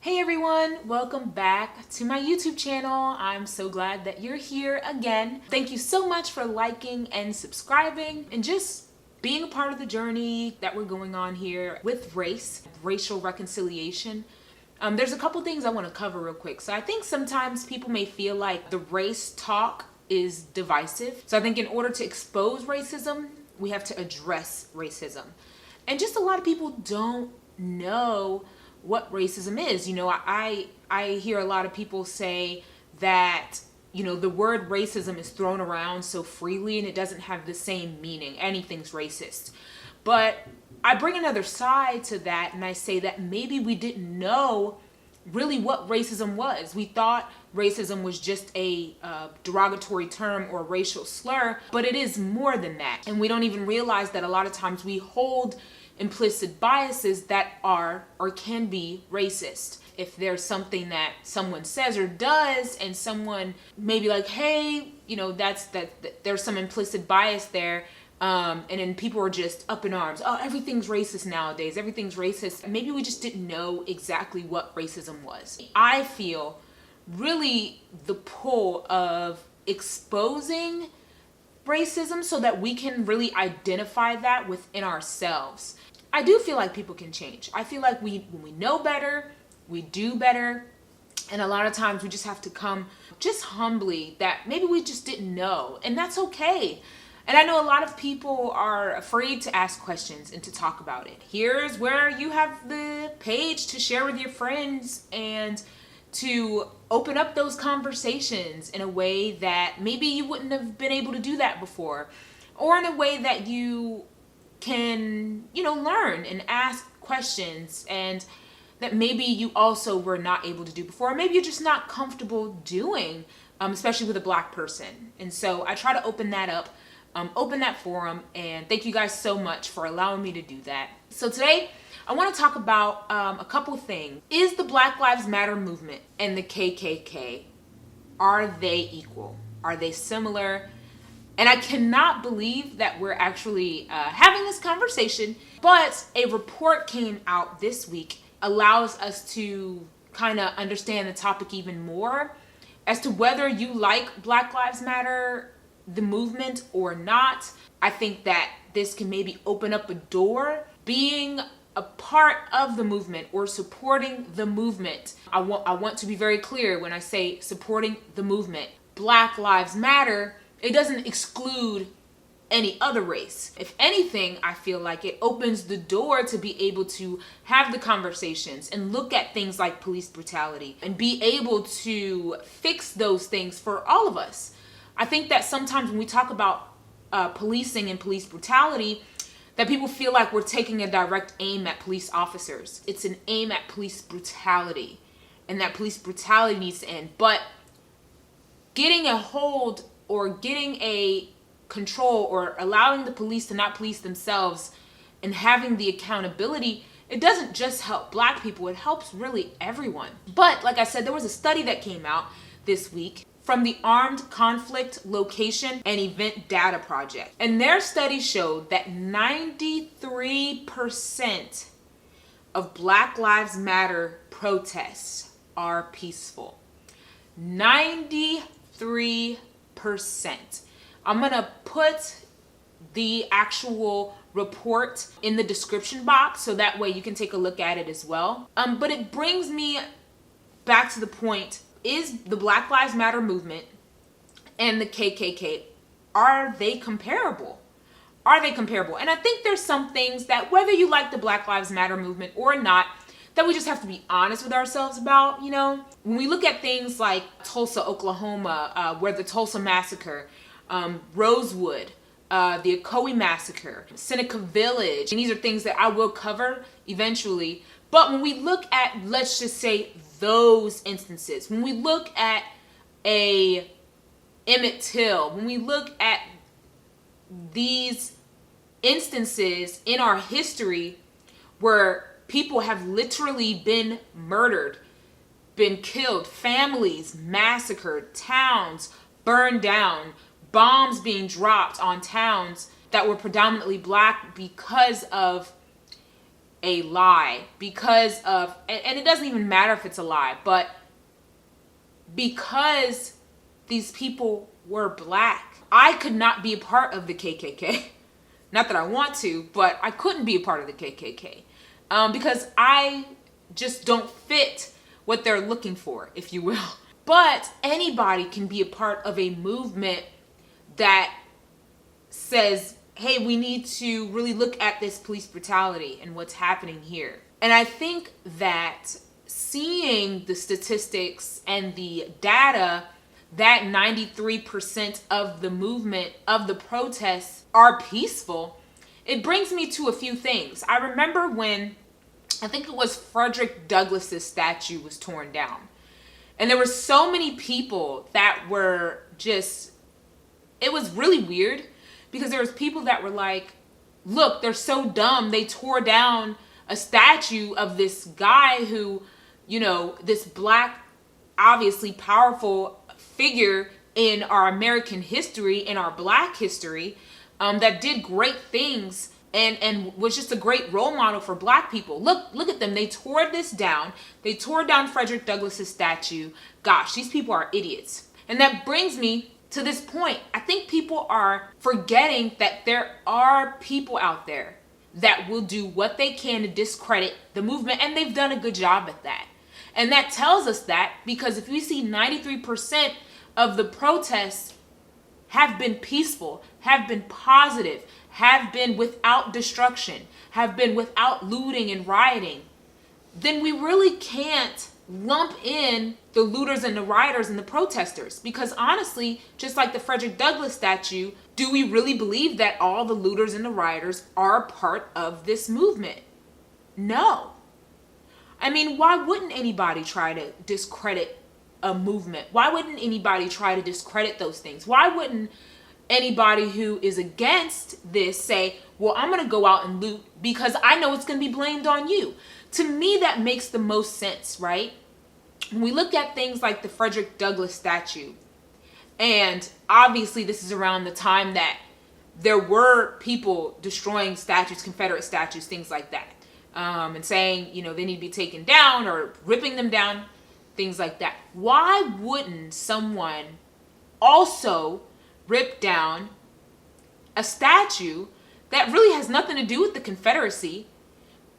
Hey everyone, welcome back to my YouTube channel. I'm so glad that you're here again. Thank you so much for liking and subscribing and just being a part of the journey that we're going on here with racial reconciliation. There's a couple things I want to cover real quick. So I think sometimes people may feel like the race talk is divisive. So I think in order to expose racism, we have to address racism. And just a lot of people don't know what racism is. I hear a lot of people say that, the word racism is thrown around so freely and it doesn't have the same meaning. Anything's racist. But I bring another side to that and I say that maybe we didn't know really what racism was. We thought racism was just a derogatory term or racial slur, but it is more than that. And we don't even realize that a lot of times we hold implicit biases that are or can be racist. If there's something that someone says or does and someone may be like, hey, there's some implicit bias there, and then people are just up in arms. Oh, everything's racist nowadays. Everything's racist. Maybe we just didn't know exactly what racism was. I feel really the pull of exposing racism so that we can really identify that within ourselves. I do feel like people can change. I feel like when we know better, we do better. And a lot of times we just have to come just humbly that maybe we just didn't know. And that's okay. And I know a lot of people are afraid to ask questions and to talk about it. Here's where you have the page to share with your friends and to open up those conversations in a way that maybe you wouldn't have been able to do that before, or in a way that you can, learn and ask questions and that maybe you also were not able to do before, or maybe you're just not comfortable doing, especially with a Black person. And so I try to open that up, open that forum, and thank you guys so much for allowing me to do that. So today, I want to talk about a couple things. Is the Black Lives Matter movement and the KKK, are they equal? Are they similar? And I cannot believe that we're actually having this conversation, but a report came out this week, allows us to kind of understand the topic even more as to whether you like Black Lives Matter, the movement, or not. I think that this can maybe open up a door. Being a part of the movement or supporting the movement, I want to be very clear when I say supporting the movement. Black Lives Matter, it doesn't exclude any other race. If anything, I feel like it opens the door to be able to have the conversations and look at things like police brutality and be able to fix those things for all of us. I think that sometimes when we talk about policing and police brutality, that people feel like we're taking a direct aim at police officers. It's an aim at police brutality, and that police brutality needs to end. But getting a hold or getting a control or allowing the police to not police themselves and having the accountability, it doesn't just help Black people, it helps really everyone. But like I said, there was a study that came out this week from the Armed Conflict Location and Event Data Project. And their study showed that 93% of Black Lives Matter protests are peaceful. 93%. I'm gonna put the actual report in the description box so that way you can take a look at it as well. But it brings me back to the point, is the Black Lives Matter movement and the KKK, are they comparable? Are they comparable? And I think there's some things that whether you like the Black Lives Matter movement or not, that we just have to be honest with ourselves about, When we look at things like Tulsa, Oklahoma, where the Tulsa Massacre, Rosewood, the Ocoee Massacre, Seneca Village, and these are things that I will cover eventually. But when we look at, let's just say, those instances, when we look at a Emmett Till, when we look at these instances in our history where people have literally been murdered, been killed, families massacred, towns burned down, bombs being dropped on towns that were predominantly Black because of a lie because of, and it doesn't even matter if it's a lie, but because these people were black, I could not be a part of the KKK. Not that I want to, but I couldn't be a part of the KKK because I just don't fit what they're looking for, if you will. But anybody can be a part of a movement that says, hey, we need to really look at this police brutality and what's happening here. And I think that seeing the statistics and the data that 93% of the movement, of the protests are peaceful, it brings me to a few things. I remember when, I think it was Frederick Douglass's statue was torn down. And there were so many people that were just, it was really weird because there was people that were like, look, they're so dumb. They tore down a statue of this guy who, you know, this black, obviously powerful figure in our American history, in our black history, that did great things and was just a great role model for black people. Look at them. They tore this down. They tore down Frederick Douglass's statue. Gosh, these people are idiots. And that brings me to this point. I think people are forgetting that there are people out there that will do what they can to discredit the movement, and they've done a good job at that. And that tells us that because if we see 93% of the protests have been peaceful, have been positive, have been without destruction, have been without looting and rioting, then we really can't lump in the looters and the rioters and the protesters. Because honestly, just like the Frederick Douglass statue, do we really believe that all the looters and the rioters are part of this movement? No. I mean, why wouldn't anybody try to discredit a movement? Why wouldn't anybody try to discredit those things? Why wouldn't anybody who is against this say, well, I'm going to go out and loot because I know it's going to be blamed on you? To me, that makes the most sense, right? When we look at things like the Frederick Douglass statue, and obviously this is around the time that there were people destroying statues, Confederate statues, things like that, and saying, you know, they need to be taken down or ripping them down, things like that. Why wouldn't someone also rip down a statue that really has nothing to do with the Confederacy,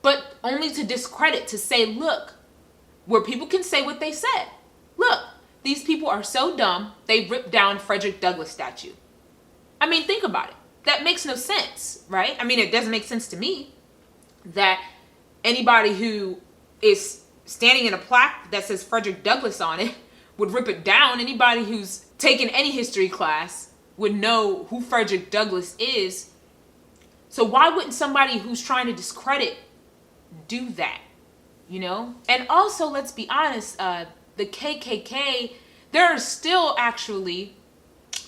but only to discredit, to say, look, where people can say what they said. Look, these people are so dumb, they ripped down Frederick Douglass statue. I mean, think about it. That makes no sense, right? I mean, it doesn't make sense to me that anybody who is standing in a plaque that says Frederick Douglass on it would rip it down. Anybody who's taken any history class would know who Frederick Douglass is. So why wouldn't somebody who's trying to discredit do that, you know? And also, let's be honest, the KKK, there are still actually,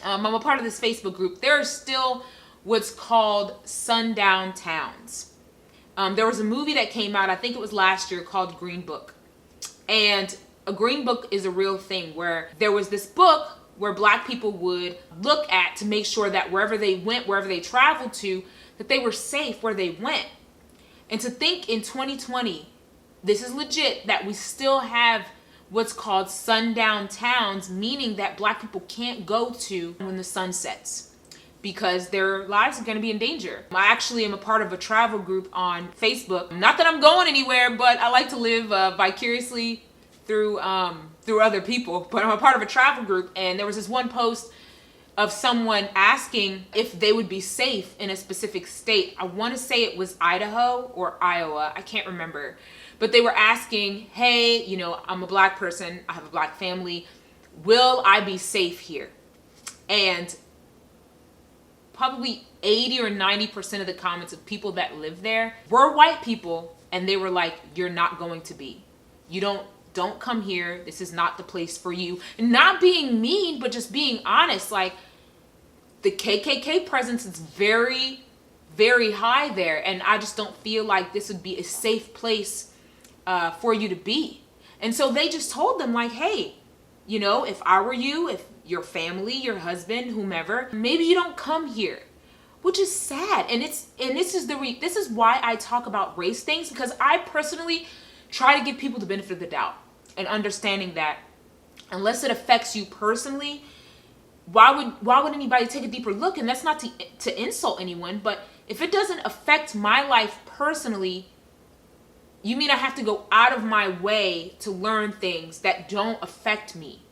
I'm a part of this Facebook group, there are still what's called sundown towns. There was a movie that came out, I think it was last year, called Green Book. And a Green Book is a real thing where there was this book where black people would look at to make sure that wherever they went, wherever they traveled to, that they were safe where they went. And to think in 2020, this is legit, that we still have what's called sundown towns, meaning that black people can't go to when the sun sets because their lives are going to be in danger. I actually am a part of a travel group on Facebook. Not that I'm going anywhere, but I like to live vicariously through other people. But I'm a part of a travel group, and there was this one post of someone asking if they would be safe in a specific state. I want to say it was Idaho or Iowa. I can't remember. But they were asking, hey, you know, I'm a black person. I have a black family. Will I be safe here? And probably 80 or 90% of the comments of people that live there were white people. And they were like, you're not going to be. You don't come here. This is not the place for you. And not being mean, but just being honest. Like, the KKK presence is very, very high there. And I just don't feel like this would be a safe place for you to be. And so they just told them, like, hey, you know, if I were you, if your family, your husband, whomever, maybe you don't come here. which is sad. And this is why I talk about race things, because I personally try to give people the benefit of the doubt and understanding that unless it affects you personally, why would anybody take a deeper look? And that's not to insult anyone, but if it doesn't affect my life personally, you mean I have to go out of my way to learn things that don't affect me?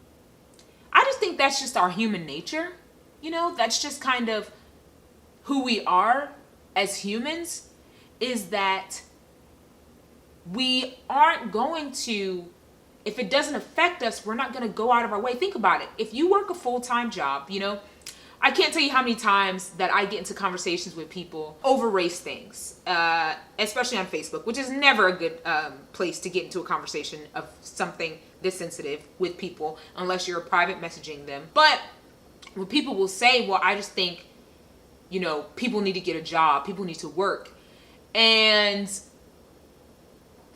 I just think that's just our human nature. That's just kind of who we are as humans, is that we aren't going to, if it doesn't affect us, we're not going to go out of our way. Think about it. If you work a full-time job, I can't tell you how many times that I get into conversations with people over race things, especially on Facebook, which is never a good place to get into a conversation of something this sensitive with people unless you're private messaging them. But when people will say, well, I just think, people need to get a job, people need to work. And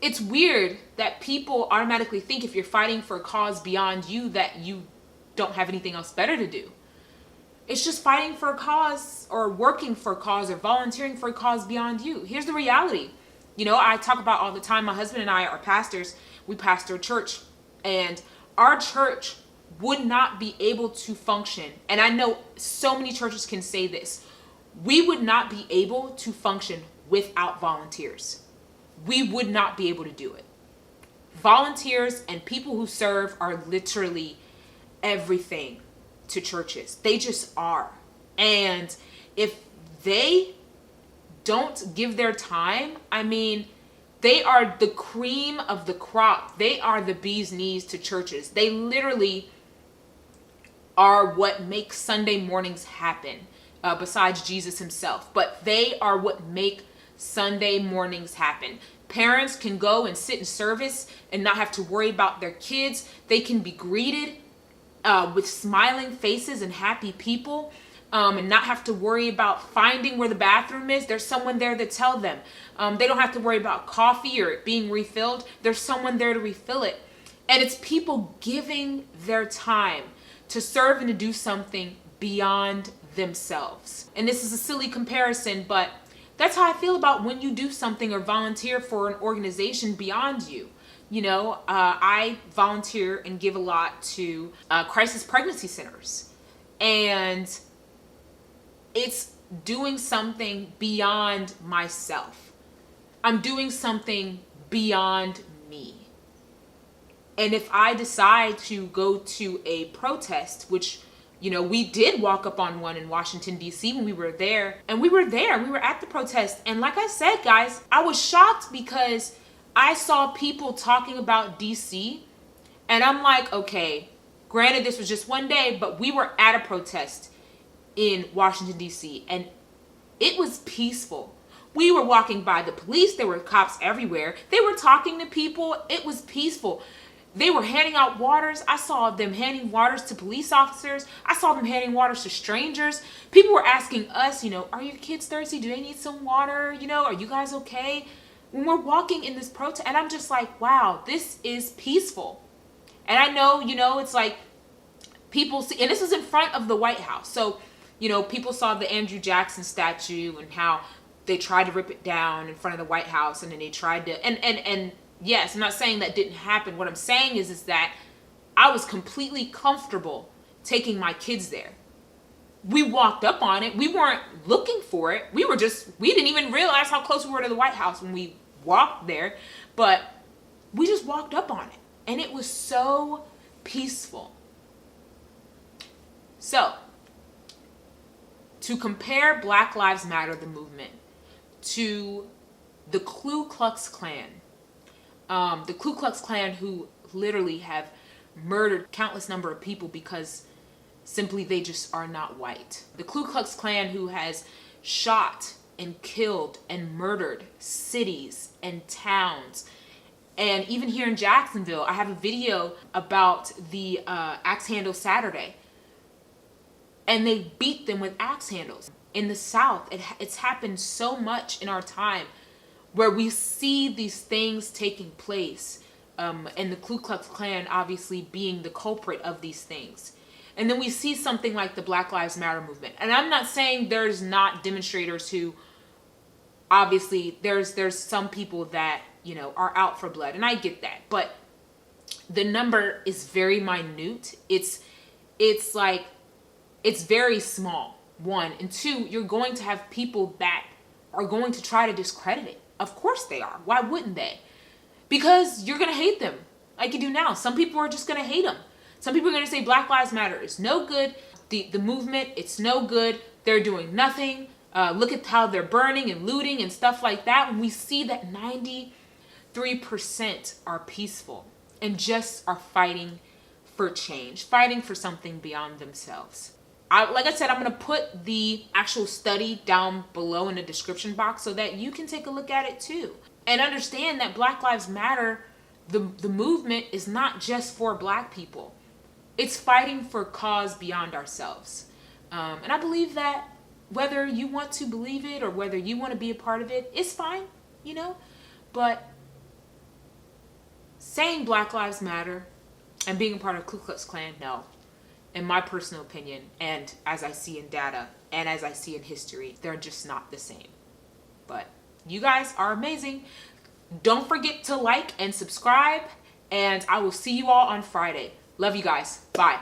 it's weird that people automatically think if you're fighting for a cause beyond you that you don't have anything else better to do. It's just fighting for a cause or working for a cause or volunteering for a cause beyond you. Here's the reality. I talk about all the time, my husband and I are pastors. We pastor a church, and our church would not be able to function. And I know so many churches can say this. We would not be able to function without volunteers. We would not be able to do it. Volunteers and people who serve are literally everything to churches. They just are. And if they don't give their time, they are the cream of the crop. They are the bee's knees to churches. They literally are what makes Sunday mornings happen, besides Jesus himself. But they are what make Sunday mornings happen. Parents can go and sit in service and not have to worry about their kids. They can be greeted with smiling faces and happy people, and not have to worry about finding where the bathroom is. There's someone there to tell them. They don't have to worry about coffee or it being refilled. There's someone there to refill it. And it's people giving their time to serve and to do something beyond themselves. And this is a silly comparison, but that's how I feel about when you do something or volunteer for an organization beyond you. I volunteer and give a lot to crisis pregnancy centers. And it's doing something beyond myself. I'm doing something beyond me. And if I decide to go to a protest, which, we did walk up on one in Washington, D.C. when we were there. And we were at the protest. And like I said, guys, I was shocked because I saw people talking about DC, and I'm like, okay, granted this was just one day, but we were at a protest in Washington, DC, and it was peaceful. We were walking by the police. There were cops everywhere. They were talking to people. It was peaceful. They were handing out waters. I saw them handing waters to police officers. I saw them handing waters to strangers. People were asking us, are your kids thirsty? Do they need some water? Are you guys okay? When we're walking in this protest, and I'm just like, wow, this is peaceful. And I know, it's like people see, and this is in front of the White House. So, people saw the Andrew Jackson statue and how they tried to rip it down in front of the White House, and then they tried to, and yes, I'm not saying that didn't happen. What I'm saying is that I was completely comfortable taking my kids there. We walked up on it. We weren't looking for it. We didn't even realize how close we were to the White House when we walked there, but we just walked up on it, and it was so peaceful. So, to compare Black Lives Matter, the movement, to the Ku Klux Klan, who literally have murdered countless number of people because simply they just are not white. The Ku Klux Klan who has shot and killed and murdered cities and towns. And even here in Jacksonville, I have a video about the axe handle Saturday. And they beat them with axe handles. In the South, it's happened so much in our time where we see these things taking place. And the Ku Klux Klan obviously being the culprit of these things. And then we see something like the Black Lives Matter movement. And I'm not saying there's not demonstrators who, obviously, there's some people that, you know, are out for blood. And I get that. But the number is very minute. It's very small, one. And two, you're going to have people that are going to try to discredit it. Of course they are. Why wouldn't they? Because you're going to hate them like you do now. Some people are just going to hate them. Some people are going to say Black Lives Matter is no good. The movement, it's no good. They're doing nothing. Look at how they're burning and looting and stuff like that. When we see that 93% are peaceful and just are fighting for change, fighting for something beyond themselves. Like I said, I'm going to put the actual study down below in the description box so that you can take a look at it too. And understand that Black Lives Matter, the movement is not just for Black people. It's fighting for a cause beyond ourselves. And I believe that whether you want to believe it or whether you want to be a part of it, it's fine, you know. But saying Black Lives Matter and being a part of Ku Klux Klan, no. In my personal opinion, and as I see in data, and as I see in history, they're just not the same. But you guys are amazing. Don't forget to like and subscribe, and I will see you all on Friday. Love you guys. Bye.